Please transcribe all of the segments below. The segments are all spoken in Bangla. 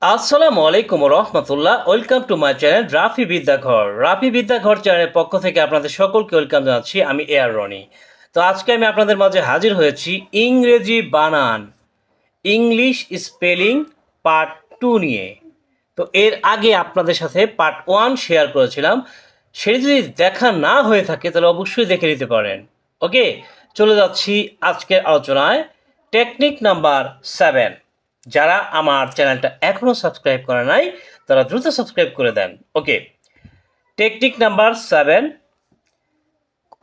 আসসালামু আলাইকুম রহমতুল্লাহ। Welcome to my channel Rafi Vidyaghar. Rafi Vidyaghar চ্যানেলের পক্ষ থেকে আপনাদের সকলকে ওয়েলকাম জানাচ্ছি। আমি এআর রনি। তো আজকে আমি আপনাদের মাঝে হাজির হয়েছি ইংরেজি বানান, ইংলিশ স্পেলিং পার্ট 2 নিয়ে। তো এর আগে আপনাদের সাথে পার্ট 1 শেয়ার করেছিলাম। সেটি যদি দেখা না হয়ে থাকে তাহলে অবশ্যই দেখে নিতে পারেন। ওকে, চলে যাচ্ছি আজকের আলোচনায়। Technique number 7। যারা আমার চ্যানেলটা এখনও সাবস্ক্রাইব করে নাই তারা দ্রুত সাবস্ক্রাইব করে দেন। ওকে, টেকনিক নাম্বার 7,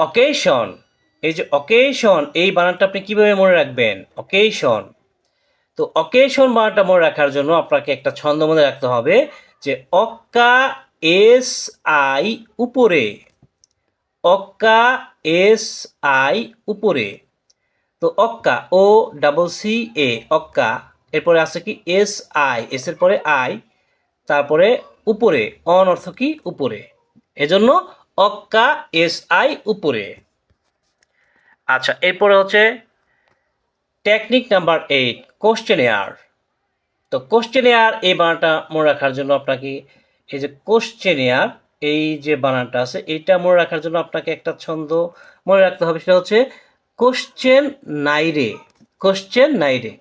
অকেশন। এই যে অকেশন, এই বানানটা আপনি কীভাবে মনে রাখবেন? অকেশন। তো অকেশন বানানটা মনে রাখার জন্য আপনাকে একটা ছন্দ মনে রাখতে হবে যে অক্কা এস আই উপরে, অক্কা এস আই উপরে। তো অক্কা, ও ডাবল সি এ, অক্কা, এরপরে আছে কি এস আই, এস এর পরে আই, তারপরে উপরে, অন অর্থ কি উপরে, এজন্য অক্কা এস আই উপরে। আচ্ছা, এরপরে হচ্ছে টেকনিক নাম্বার 8, কোশ্চেনিয়ার। তো কোশ্চেনিয়ার এই বানানটা মনে রাখার জন্য আপনাকে এই যে কোশ্চেনিয়ার, এই যে বানানটা আছে এইটা মনে রাখার জন্য আপনাকে একটা ছন্দ মনে রাখতে হবে, সেটা হচ্ছে কোশ্চেন নাইরে, কোশ্চেন নাইরে।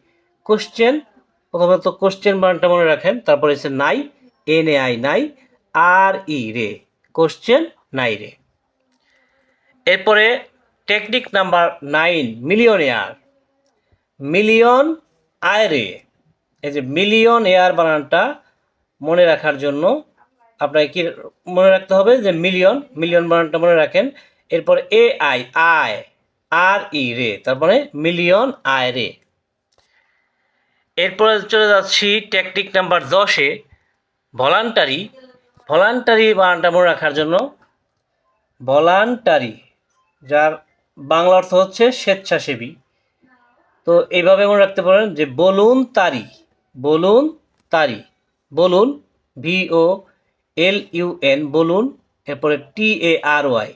কোশ্চেন, প্রথমে তো কোশ্চেন বানানটা মনে রাখেন, তারপরে হচ্ছে নাই, এন এ আই, নাই, আর ই রে, কোশ্চেন নাইরে। এরপরে টেকনিক নাম্বার 9, মিলিয়নিয়ার, মিলিয়ন আয়রে। এই যে মিলিয়ন এয়ার বানানটা মনে রাখার জন্য আপনাকে কি মনে রাখতে হবে যে মিলিয়ন, মিলিয়ন বানানটা মনে রাখেন। এরপর এ আই, আয়, আর ই রে, তারপরে মিলিয়ন আয় রে। এরপরে চলে যাচ্ছি টেকনিক নাম্বার 10-এ, ভলান্টারি। ভলান্টারি বানানটা মনে রাখার জন্য ভলান্টারি, যার বাংলা অর্থ হচ্ছে স্বেচ্ছাসেবী। তো এইভাবে মনে রাখতে পারেন যে বলুন তারি, বলুন তারি, বলুন, ভিও এল ইউ এন, বলুন, এরপরে টি এ আর ওয়াই,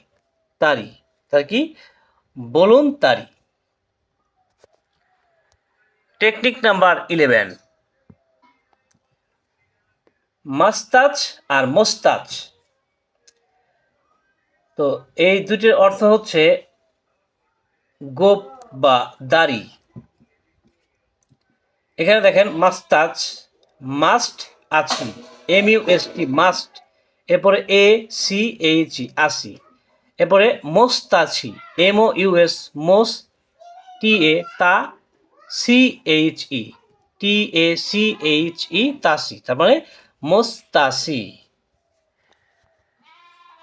তারি, তার কি বলুন তারি। টেকনিক নাম্বার 11, মাস্তাচ আর মোস্তাচ। তো এই দুটির অর্থ হচ্ছে গোপ বা দাড়ি। এখানে দেখেন মাস্তাচ, মাস্ট আছি, M U S T, must, এরপরে এ সি এইচ ই, আসি, এরপরে mustache, M O U S, মোস, টি এ, তা, C H E, T A C H E, তাসি, তারপরে মোস্তাসি।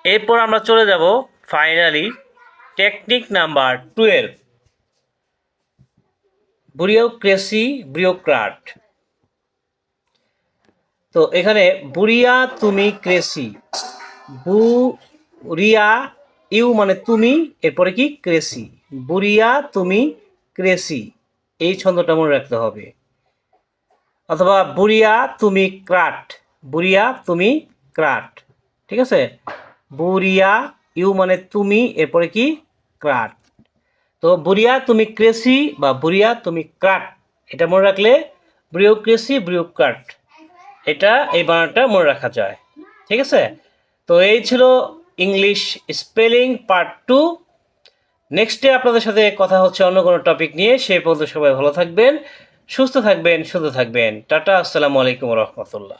এরপর আমরা চলে যাব finally technique number 12, bureaucracy, bureaucrat. তো এখানে বুড়িয়া তুমি ক্রেসি, বুড়িয়া, ইউ মানে তুমি, এরপরে কি ক্রেসি, বুড়িয়া তুমি ক্রেসি, এই ছন্দটা মনে রাখতে হবে। অথবা বুড়িয়া তুমি ক্রাট, বুড়িয়া তুমি ক্রাট, ঠিক আছে। বুড়িয়া, ইউ মানে তুমি, এরপরে কি ক্রাট। তো বুড়িয়া তুমি ক্রেসি বা বুড়িয়া তুমি ক্রাট, এটা মনে রাখলে ব্যুরোক্রেসি, ব্যুরোক্রাট, এটা এই বানানটা মনে রাখা যায়, ঠিক আছে। তো এই ছিল ইংলিশ স্পেলিং পার্ট 2। নেক্সটে আপনাদের সাথে কথা হচ্ছে অন্য কোনো টপিক নিয়ে। সেই পর্যন্ত সবাই ভালো থাকবেন, সুস্থ থাকবেন, সুন্দর থাকবেন। টাটা, আসসালামু আলাইকুম রহমতুল্লাহ।